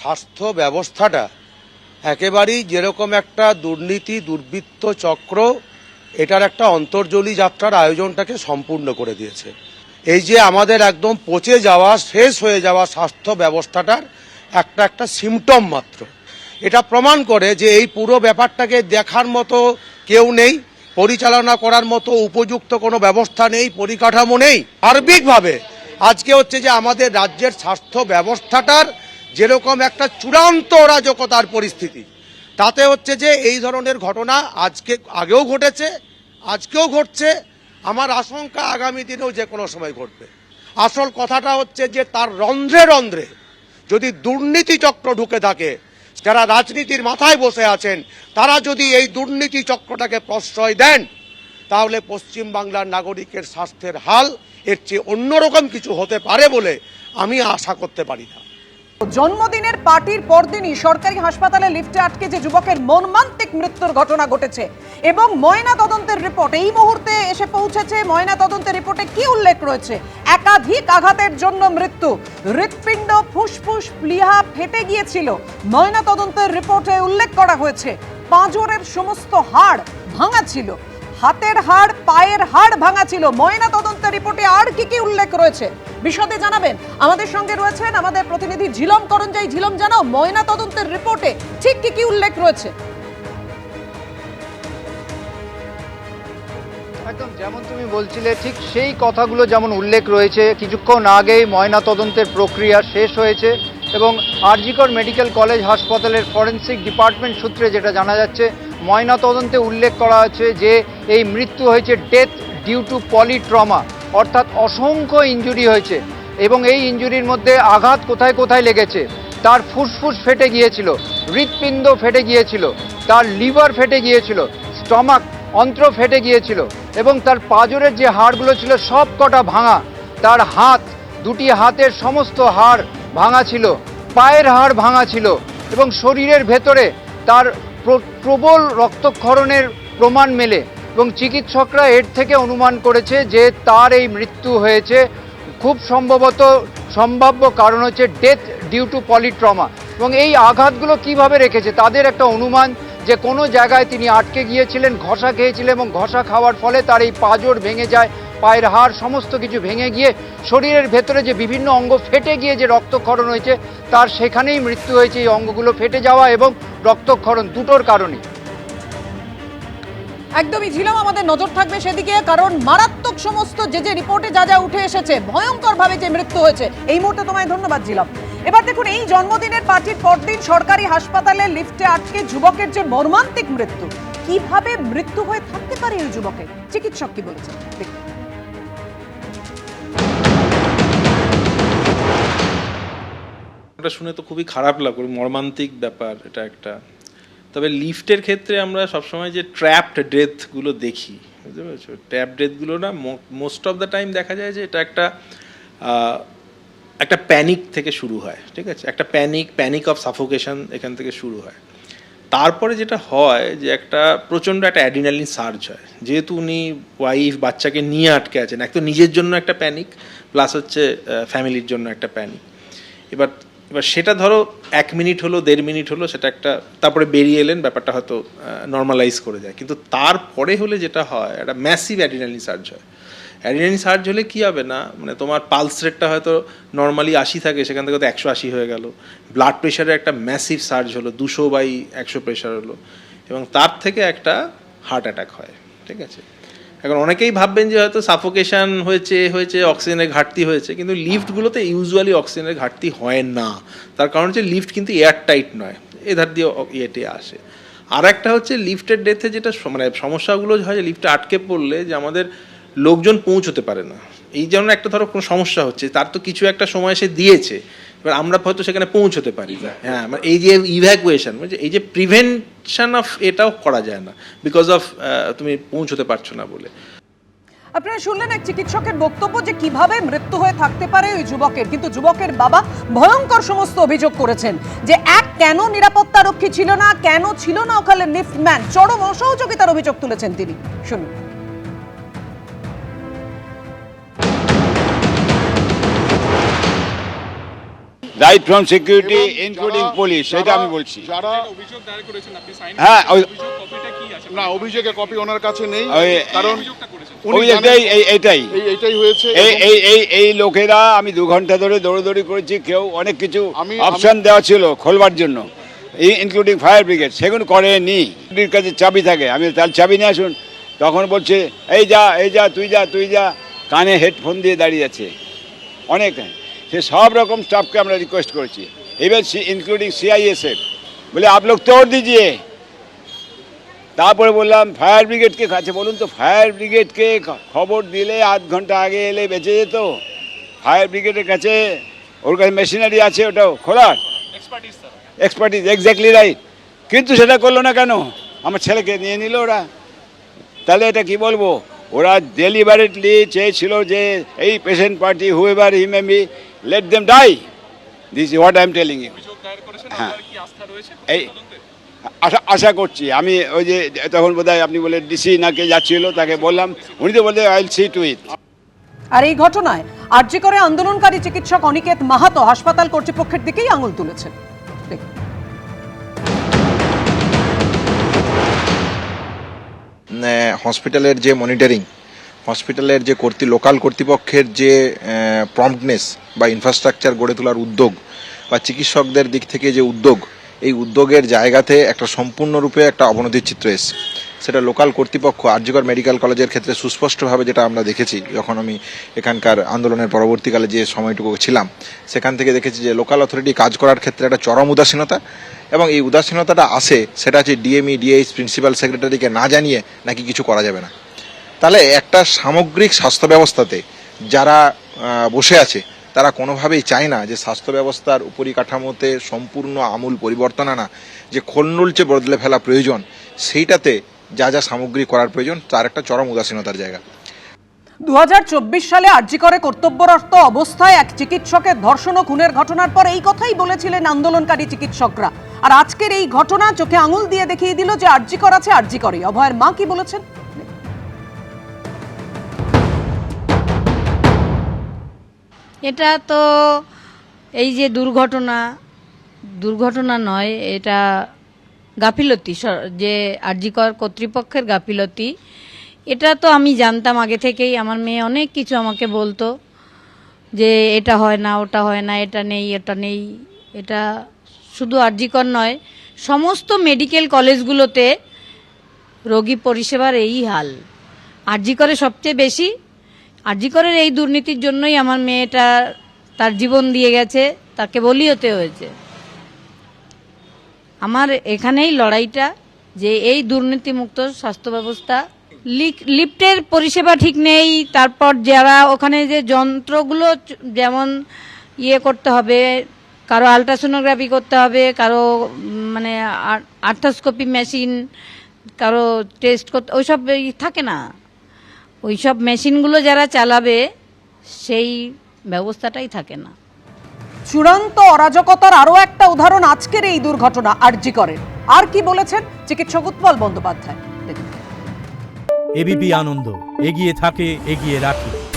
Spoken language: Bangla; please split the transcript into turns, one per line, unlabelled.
স্বাস্থ্য ব্যবস্থাটা একেবারেই যেরকম একটা দুর্নীতি দুর্বৃত্ত চক্র এটার একটা অন্তর্জলী যাত্রার আয়োজনটাকে সম্পূর্ণ করে দিয়েছে। এই যে আমাদের একদম পচে যাওয়া শেষ হয়ে যাওয়া স্বাস্থ্য ব্যবস্থাটার একটা সিমটম মাত্র। এটা প্রমাণ করে যে এই পুরো ব্যাপারটাকে দেখার মতো কেউ নেই, পরিচালনা করার মতো উপযুক্ত কোনো ব্যবস্থা নেই, পরিকাঠামো নেই। সার্বিকভাবে আজকে হচ্ছে যে আমাদের রাজ্যের স্বাস্থ্য ব্যবস্থাটার যেরকম একটা চূড়ান্ত অরাজকতার পরিস্থিতি, তাতে হচ্ছে যে এই ধরনের ঘটনা আজকে আগেও ঘটেছে, আজকেও ঘটছে, আমার আশঙ্কা আগামী দিনেও যে কোনো সময় ঘটবে। আসল কথাটা হচ্ছে যে তার রন্ধ্রে রন্ধ্রে যদি দুর্নীতি চক্র ঢুকে থাকে, যারা রাজনীতির মাথায় বসে আছেন তারা যদি এই দুর্নীতি চক্রটাকে প্রশ্রয় দেন, তাহলে পশ্চিমবাংলার নাগরিকের স্বাস্থ্যের হাল এর চেয়ে অন্যরকম কিছু হতে পারে বলে আমি আশা করতে পারি না।
জন্মদিনের পার্টির পরদিনই সরকারি হাসপাতালে লিফটে আটকে যে যুবকের মর্মান্তিক মৃত্যুর ঘটনা ঘটেছে এবং ময়না তদন্তের রিপোর্ট এই মুহূর্তে এসে পৌঁছেছে। ময়না তদন্তের রিপোর্টে কি উল্লেখ রয়েছে? একাধিক আঘাতের জন্য মৃত্যু, হৃৎপিণ্ড, ফুসফুস, প্লীহা ফেটে গিয়েছিল। ময়না তদন্তের রিপোর্টে উল্লেখ করা হয়েছে পাঁজরের সমস্ত হাড় ভাঙা ছিল, হাতের হাড়, পায়ের হাড় ভাঙা ছিল। ময়না তদন্তের রিপোর্টে আর কি কি উল্লেখ রয়েছে বিশদে জানাবেন। আমাদের সঙ্গে রয়েছেন আমাদের প্রতিনিধি ঝিলম করঞ্জাই। ঝিলম, জানাও ময়না তদন্তের রিপোর্টে ঠিক কি কি উল্লেখ রয়েছে?
একদম যেমন তুমি বলছিলে ঠিক সেই কথাগুলো যেমন উল্লেখ রয়েছে। কিছুক্ষণ আগেই ময়না তদন্তের প্রক্রিয়া শেষ হয়েছে এবং আরজিকর মেডিকেল কলেজ হাসপাতালের ফরেন্সিক ডিপার্টমেন্ট সূত্রে যেটা জানা যাচ্ছে, ময়না তদন্তে উল্লেখ করা আছে যে এই মৃত্যু হয়েছে ডেথ ডিউ টু পলিট্রমা, অর্থাৎ অসংখ্য ইনজুরি হয়েছে এবং এই ইনজুরির মধ্যে আঘাত কোথায় কোথায় লেগেছে। তার ফুসফুস ফেটে গিয়েছিল, হৃৎপিণ্ড ফেটে গিয়েছিল, তার লিভার ফেটে গিয়েছিল, স্টমাক অন্ত্র ফেটে গিয়েছিল এবং তার পাঁজরের যে হাড়গুলো ছিল সব কটা ভাঙা। তার হাত, দুটি হাতের সমস্ত হাড় ভাঙা ছিল, পায়ের হাড় ভাঙা ছিল এবং শরীরের ভেতরে তার প্রবল রক্তক্ষরণের প্রমাণ মেলে এবং চিকিৎসকরা এর থেকে অনুমান করেছে যে তার এই মৃত্যু হয়েছে খুব সম্ভাব্য কারণ হচ্ছে ডেথ ডিউ টু পলিট্রমা। এবং এই আঘাতগুলো কিভাবে রেখেছে তাদের একটা অনুমান যে কোনো জায়গায় তিনি আটকে গিয়েছিলেন, ঘষা খেয়েছিলেন এবং ঘষা খাওয়ার ফলে তার এই পাঁজর ভেঙে যায়, পায়ের হাড় সমস্ত কিছু ভেঙে গিয়ে শরীরের ভেতরে যে বিভিন্ন অঙ্গ ফেটে গিয়ে যে রক্তক্ষরণ হয়েছে তার সেখানেই মৃত্যু হয়েছে। এই অঙ্গগুলো ফেটে যাওয়া এবং রক্তক্ষরণ দুটোর কারণে।
একদমই ঝিলম, আমাদের নজর থাকবে সেদিকে, কারণ মারাত্মক সমস্ত যে রিপোর্টে যা যা উঠে এসেছে, ভয়ঙ্কর ভাবে যে মৃত্যু হয়েছে। এই মুহূর্তে তোমায় ধন্যবাদ ঝিলম। এবার দেখুন, এই জন্মদিনের পার্টির পরদিন সরকারি হাসপাতালে লিফটে আটকে যুবকের যে মর্মান্তিক মৃত্যু, কিভাবে মৃত্যু হয়ে থাকতে পারে এই যুবকের, চিকিৎসক কি বলেছেন দেখুন।
এটা শুনে তো খুবই খারাপ লাগলো, মর্মান্তিক ব্যাপার এটা একটা। তবে লিফটের ক্ষেত্রে আমরা সবসময় যে ট্র্যাপড ডেথগুলো দেখি, বুঝতে পেরেছো, ট্র্যাপড ডেথগুলো না মোস্ট অফ দ্য টাইম দেখা যায় যে এটা একটা প্যানিক থেকে শুরু হয়, ঠিক আছে, একটা প্যানিক অফ সাফোকেশন এখান থেকে শুরু হয়। তারপরে যেটা হয় যে প্রচণ্ড একটা অ্যাড্রিনালিন সার্জ হয়, যেহেতু উনি ওয়াইফ বাচ্চাকে নিয়ে আটকে আছেন, এক তো নিজের জন্য একটা প্যানিক, প্লাস হচ্ছে ফ্যামিলির জন্য একটা প্যানিক। এবার সেটা ধরো 1 মিনিট হলো, 1.5 মিনিট হলো, সেটা তারপরে বেরিয়ে এলেন, ব্যাপারটা হয়তো নর্মালাইজ করে যায়। কিন্তু তারপরে হলে যেটা হয়, একটা ম্যাসিভ অ্যাড্রিনালিন সার্জ হয়। অ্যাড্রিনালিন সার্জ হলে কী হবে না, মানে তোমার পালস রেটটা হয়তো নর্মালি 80 থাকে, সেখান থেকে তো 180 হয়ে গেল। ব্লাড প্রেশারে একটা ম্যাসিভ সার্জ হলো, 200/100 প্রেশার হলো এবং তার থেকে একটা হার্ট অ্যাটাক হয়, ঠিক আছে। এখন অনেকেই ভাববেন যে হয়তো সাফোকেশন হয়েছে অক্সিজেনের ঘাটতি হয়েছে, কিন্তু লিফটগুলোতে ইউজুয়ালি অক্সিজেনের ঘাটতি হয় না। তার কারণ হচ্ছে লিফট কিন্তু এয়ার টাইট নয়, এধার দিয়ে ইয়েটে আসে। আর একটা হচ্ছে লিফটের ডেথে যেটা মানে সমস্যাগুলো হয়, যে লিফটে আটকে পড়লে যে আমাদের লোকজন পৌঁছতে পারে না, এই জন্য একটা ধরো কোনো সমস্যা হচ্ছে, তার তো কিছু একটা সময় সে দিয়েছে, এবার আমরা হয়তো সেখানে পৌঁছতে পারি না। হ্যাঁ, মানে এই যে ইভ্যাকুয়েশন, মানে এই যে প্রিভেনশন অফ, এটাও করা যায় না বিকজ অফ তুমি পৌঁছতে পারছো না বলে।
আপনারা শুনলেন এক চিকিৎসকের বক্তব্য যে কিভাবে মৃত্যু হয়ে থাকতে পারে ওই যুবকের। কিন্তু যুবকের বাবা ভয়ঙ্কর সমস্ত অভিযোগ করেছেন যে কেন নিরাপত্তা রক্ষী ছিল না, কেন ছিল না ওখানে লিফটম্যান, চরম অসহযোগিতার অভিযোগ তুলেছেন তিনি। শুনুন।
Right from security including police, সেটা আমি বলছি।
যারা
অভিযোগ দায়ের করেছেন আপনি সাইন
হ্যাঁ,
অভিযোগ কপিটা কি আছে?
না, অভিযোগের কপি ওনার কাছে নেই,
ওই-
কারণ
অভিযোগটা করেছেন
উনি
অভিযোগটাই
জানেন
এইটাই
এইটাই হয়েছে।
এই
এবং
এই এই এই লোকেরা, আমি 2 ঘন্টা ধরে দৌড়দৌড়ি করেছি, কেউ অনেক কিছু
আমি-
অপশন দেওয়া ছিল খোলবার জন্য, ইনক্লুডিং ফায়ার ব্রিগেড, সেগুলো করেনি। এর কাছে চাবি থাকে, আমি তার চাবি নিয়ে আসুন, তখন বলছে এই যা তুই যা, কানে হেডফোন দিয়ে দাঁড়িয়ে আছে অনেক। সে সব রকম স্টাফকে আমরা রিকোয়েস্ট করেছি, ইভেন ইনক্লুডিং CISF, বলে আপ লোক তোড় দিজিয়ে। তারপরে বললাম ফায়ার ব্রিগেডকে কাছে বলুন তো, ফায়ার ব্রিগেডকে খবর দিলে আধ ঘন্টা আগে এলে বেঁচে যেত। ফায়ার ব্রিগেডের কাছে ওর কাছে মেশিনারি আছে, ওটাও খোলার এক্সপার্টিস, এক্স্যাক্টলি রাইট। কিন্তু সেটা করলো না কেন? আমার ছেলেকে নিয়ে নিল ওরা। তাহলে এটা কি বলবো, ওরা ডেলিভারেটলি চেয়েছিল যে এই patient party whoever he may be, let them die. This is what I am telling you.
অভিযোগ দায়ের করেছেন,
হ্যাঁ।
আপনার কি আস্থা রয়েছে
এই
তদন্তে?
আশা করছি। আমি ওই যে তখন বোধহয় আপনি বলে ডিসি নাকে যাচ্ছিল, তাকে বললাম, উনি তো বলতে আই উইল সি টু ইট।
আর এই ঘটনায় আরজি করে আন্দোলনকারী চিকিৎসক অনিকেত মাহাতো হাসপাতাল কর্তৃপক্ষের দিকেই আঙুল তুলেছেন। দেখুন।
হসপিটালের যে মনিটরিং, হসপিটালের যে লোকাল কর্তৃপক্ষের যে প্রম্পটনেস বা ইনফ্রাস্ট্রাকচার গড়ে তোলার উদ্যোগ বা চিকিৎসকদের দিক থেকে যে উদ্যোগ, এই উদ্যোগের জায়গাতে একটা সম্পূর্ণরূপে একটা অবনতির চিত্র এসছে। সেটা লোকাল কর্তৃপক্ষ আরজিকর মেডিকেল কলেজের ক্ষেত্রে সুস্পষ্টভাবে যেটা আমরা দেখেছি, যখন আমি এখানকার আন্দোলনের পরবর্তীকালে যে সময়টুকু ছিলাম, সেখান থেকে দেখেছি যে লোকাল অথরিটি কাজ করার ক্ষেত্রে একটা চরম উদাসীনতা, এবং এই উদাসীনতাটা আসে সেটা হচ্ছে ডিএমই ডিএইচ প্রিন্সিপাল সেক্রেটারিকে না জানিয়ে নাকি কিছু করা যাবে না। তাহলে একটা সামগ্রিক স্বাস্থ্য ব্যবস্থাতে যারা বসে আছে, তারা কোনোভাবেই চায় না যে স্বাস্থ্য ব্যবস্থার উপরিকাঠামোতে সম্পূর্ণ আমূল পরিবর্তন আনা, যে খোলনুলচে বদলে ফেলা প্রয়োজন, সেইটাতে যা যা সামগ্রী করার প্রয়োজন, তার একটা চরম উদাসীনতার জায়গা।
2024 সালে আরজি করে কর্তব্যরত অবস্থায় এক চিকিৎসকের ধর্ষণ ও খুনের ঘটনার পর এই কথাই বলেছিলেন আন্দোলনকারী চিকিৎসকরা। আর আজকের এই ঘটনা চোখে আঙুল দিয়ে দেখিয়ে দিল যে আরজি কর আছে, আরজি করে। অভয়ের মা কি বলেছেন?
এটা তো এই যে দুর্ঘটনা নয়, এটা গাফিলতি, যে আরজিকর কর্তৃপক্ষের গাফিলতি। এটা তো আমি জানতাম আগে থেকেই, আমার মেয়ে অনেক কিছু আমাকে বলতো যে এটা হয় না, ওটা হয় না, এটা নেই, এটা নেই। এটা শুধু আরজিকর নয়, সমস্ত মেডিকেল কলেজগুলোতে রোগী পরিষেবার এই হাল। আরজিকরে সবচেয়ে বেশি। আরজিকরের এই দুর্নীতির জন্যই আমার মেয়েটা তার জীবন দিয়ে গেছে, তাকে বলি হতে হয়েছে। আমার এখানেই লড়াইটা, যে এই দুর্নীতিমুক্ত স্বাস্থ্য ব্যবস্থা। লিফটের পরিষেবা ঠিক নেই, তারপর যারা ওখানে যে যন্ত্রগুলো যেমন করতে হবে, কারো আলট্রাসোনোগ্রাফি করতে হবে, কারো মানে আর্থোস্কোপি মেশিন, কারো টেস্ট করতে, ওইসব থাকে না। ওইসব মেশিনগুলো যারা চালাবে সেই ব্যবস্থাটাই থাকে না।
চূড়ান্ত অরাজকতার আরো একটা উদাহরণ আজকের এই দুর্ঘটনা আরজি করে। আর কি বলেছেন চিকিৎসক উৎপল বন্দ্যোপাধ্যায়? দেখুন।
এবিপি আনন্দ, এগিয়ে থাকে, এগিয়ে রাখে।